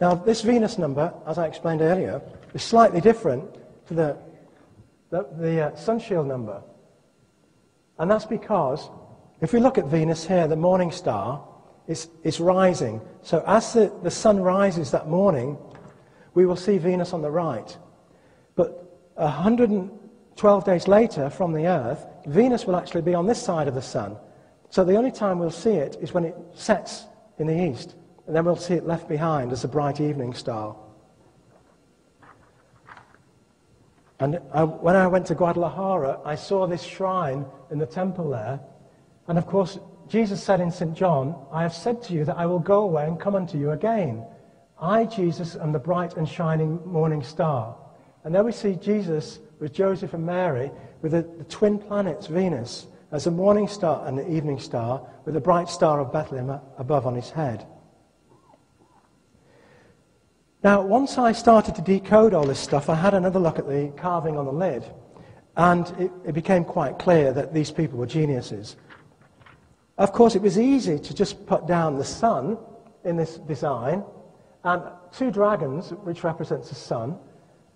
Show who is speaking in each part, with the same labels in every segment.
Speaker 1: Now, this Venus number, as I explained earlier, is slightly different to the sun shield number. And that's because, if we look at Venus here, the morning star is rising. So as the sun rises that morning, we will see Venus on the right. But 112 days later from the Earth, Venus will actually be on this side of the sun. So the only time we'll see it is when it sets in the east. And then we'll see it left behind as a bright evening star. And when I went to Guadalajara, I saw this shrine in the temple there. And of course, Jesus said in St. John, "I have said to you that I will go away and come unto you again. I, Jesus, am the bright and shining morning star." And there we see Jesus with Joseph and Mary with the twin planets, Venus, as a morning star and the evening star, with the bright star of Bethlehem above on his head. Now, once I started to decode all this stuff, I had another look at the carving on the lid, and it became quite clear that these people were geniuses. Of course, it was easy to just put down the sun in this design, and two dragons, which represents the sun,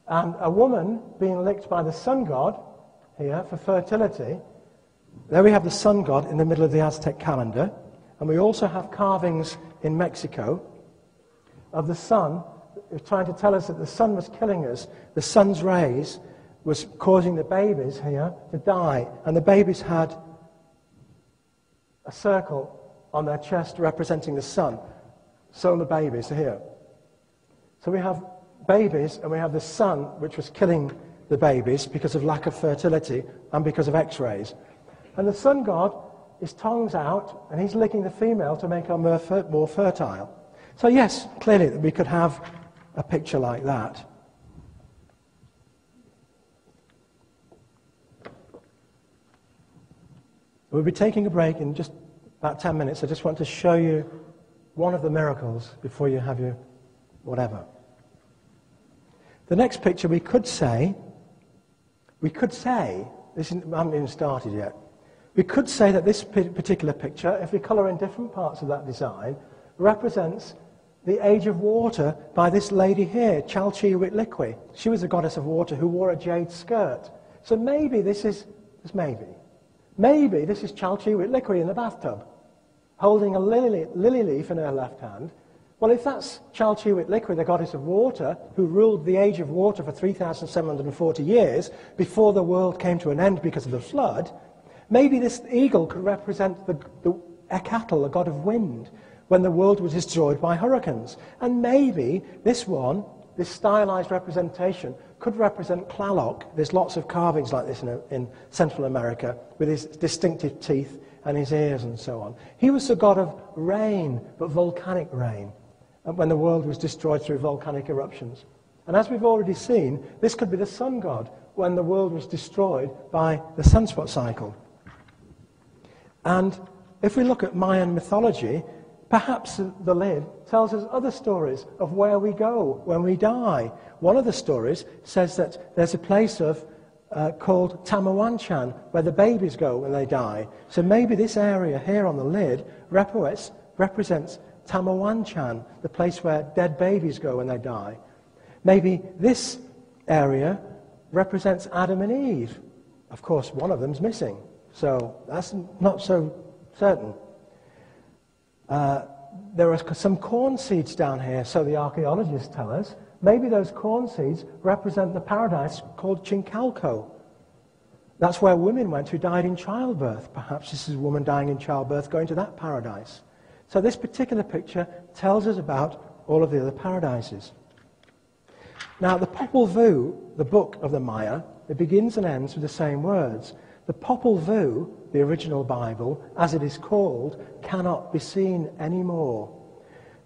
Speaker 1: and a woman being licked by the sun god here for fertility. There we have the sun god in the middle of the Aztec calendar, and we also have carvings in Mexico of the sun, trying to tell us that the sun was killing us. The sun's rays was causing the babies here to die, and the babies had a circle on their chest representing the sun. So the babies are here. So we have babies, and we have the sun, which was killing the babies because of lack of fertility and because of X-rays. And the sun god is tongues out, and he's licking the female to make her more fertile. So yes, clearly we could have a picture like that. We'll be taking a break in just about 10 minutes. I just want to show you one of the miracles before you have your whatever. The next picture we could say, I haven't even started yet, we could say that this particular picture, if we colour in different parts of that design, represents the age of water by this lady here, Chalchihuitliqui. She was a goddess of water who wore a jade skirt. So maybe this is Chalchihuitliqui in the bathtub, holding a lily leaf in her left hand. Well, if that's Chalchihuitliqui, the goddess of water, who ruled the age of water for 3,740 years before the world came to an end because of the flood, maybe this eagle could represent the Ecatl, the god of wind, when the world was destroyed by hurricanes. And maybe this stylized representation, could represent Tlaloc. There's lots of carvings like this in Central America, with his distinctive teeth and his ears and so on. He was the god of rain, but volcanic rain, when the world was destroyed through volcanic eruptions. And as we've already seen, this could be the sun god, when the world was destroyed by the sunspot cycle. And if we look at Mayan mythology, perhaps the lid tells us other stories of where we go when we die. One of the stories says that there's a place called Tamawanchan, where the babies go when they die. So maybe this area here on the lid represents Tamawanchan, the place where dead babies go when they die. Maybe this area represents Adam and Eve. Of course, one of them's missing, so that's not so certain. There are some corn seeds down here, so the archaeologists tell us. Maybe those corn seeds represent the paradise called Chincalco. That's where women went who died in childbirth. Perhaps this is a woman dying in childbirth going to that paradise. So this particular picture tells us about all of the other paradises. Now, the Popol Vuh, the book of the Maya, it begins and ends with the same words. The Popol Vuh, the original Bible, as it is called, cannot be seen anymore.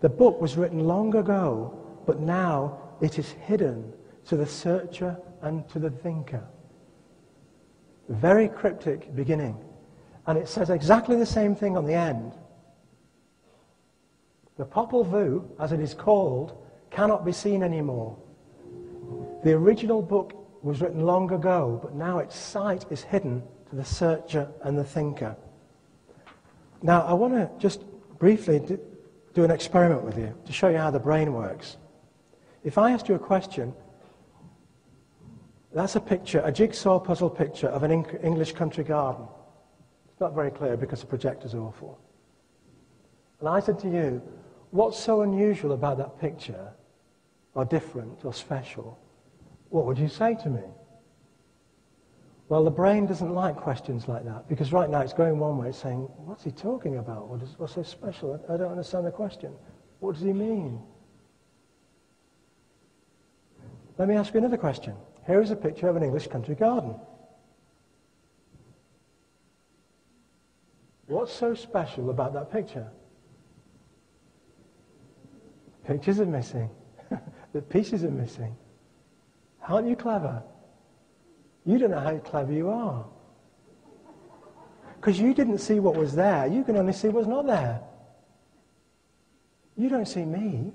Speaker 1: The book was written long ago, but now it is hidden to the searcher and to the thinker. Very cryptic beginning. And it says exactly the same thing on the end. The Popol Vuh, as it is called, cannot be seen anymore. The original book was written long ago, but now its sight is hidden to the searcher and the thinker. Now, I want to just briefly do an experiment with you to show you how the brain works. If I asked you a question, that's a picture, a jigsaw puzzle picture of an English country garden. It's not very clear because the projector's awful. And I said to you, what's so unusual about that picture, or different, or special? What would you say to me? Well, the brain doesn't like questions like that, because right now it's going one way, it's saying, what's he talking about? What's so special? I don't understand the question. What does he mean? Let me ask you another question. Here is a picture of an English country garden. What's so special about that picture? Pictures are missing. The pieces are missing. Aren't you clever? You don't know how clever you are. Because you didn't see what was there. You can only see what's not there. You don't see me.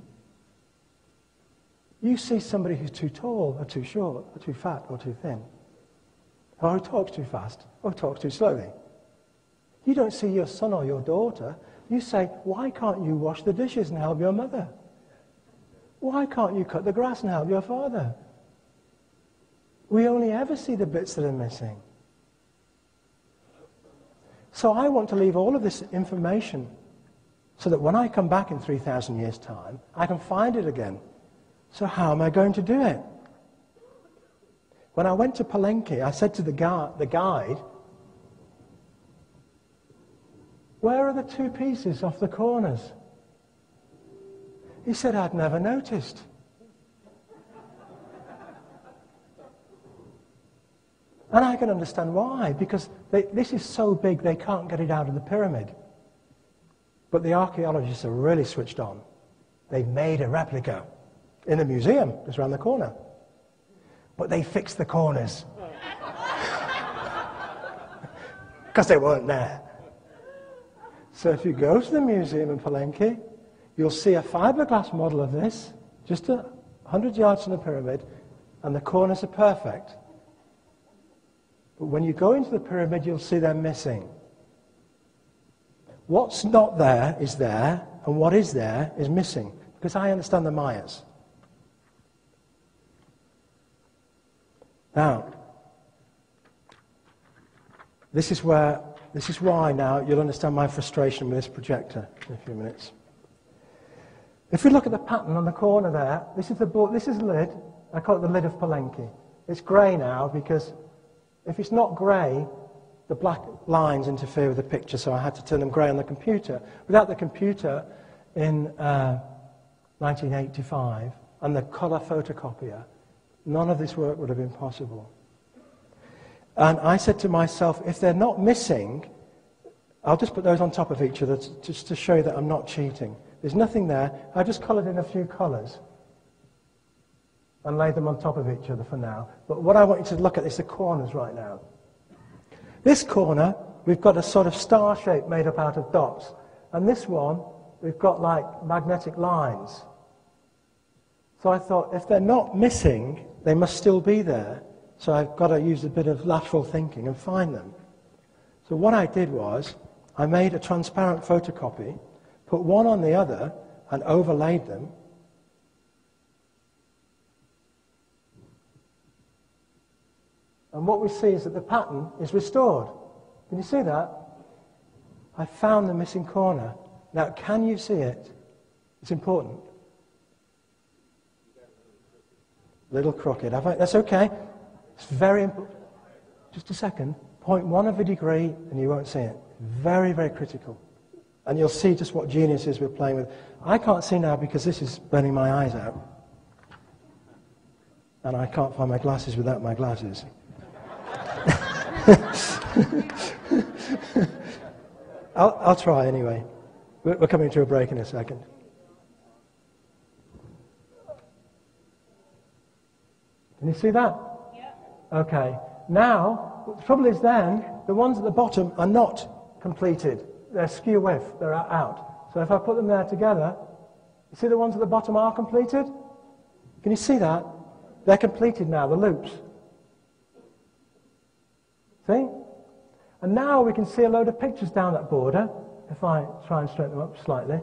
Speaker 1: You see somebody who's too tall, or too short, or too fat, or too thin. Or who talks too fast, or talks too slowly. You don't see your son or your daughter. You say, why can't you wash the dishes and help your mother? Why can't you cut the grass and help your father? We only ever see the bits that are missing. So I want to leave all of this information so that when I come back in 3,000 years' time, I can find it again. So how am I going to do it? When I went to Palenque, I said to the guide, where are the two pieces off the corners? He said, I'd never noticed. And I can understand why, because this is so big they can't get it out of the pyramid. But the archaeologists are really switched on. They've made a replica in a museum just around the corner. But they fixed the corners. Because they weren't there. So if you go to the museum in Palenque, you'll see a fiberglass model of this, just 100 yards from the pyramid, and the corners are perfect. But when you go into the pyramid, you'll see them missing. What's not there, and what is there is missing. Because I understand the Mayas. Now, this is why now you'll understand my frustration with this projector in a few minutes. If we look at the pattern on the corner there, this is the lid. I call it the lid of Palenque. It's grey now because if it's not grey, the black lines interfere with the picture, so I had to turn them grey on the computer. Without the computer in 1985 and the colour photocopier, none of this work would have been possible. And I said to myself, if they're not missing, I'll just put those on top of each other just to show you that I'm not cheating. There's nothing there. I just coloured in a few colours and laid them on top of each other for now. But what I want you to look at is the corners right now. This corner, we've got a sort of star shape made up out of dots. And this one, we've got like magnetic lines. So I thought, if they're not missing, they must still be there. So I've got to use a bit of lateral thinking and find them. So what I did was, I made a transparent photocopy, put one on the other, and overlaid them. And what we see is that the pattern is restored. Can you see that? I found the missing corner. Now, can you see it? It's important. Little crooked. That's okay. It's very important. Just a second. 0.1 of a degree, and you won't see it. Very, very critical. And you'll see just what geniuses we're playing with. I can't see now because this is burning my eyes out. And I can't find my glasses without my glasses. I'll try anyway. We're coming to a break in a second. Can you see that? Yeah. Okay. Now, the trouble is then, the ones at the bottom are not completed. They're skew-whiff. They're out. So if I put them there together, you see the ones at the bottom are completed? Can you see that? They're completed now, the loops. See? And now we can see a load of pictures down that border, if I try and straighten them up slightly.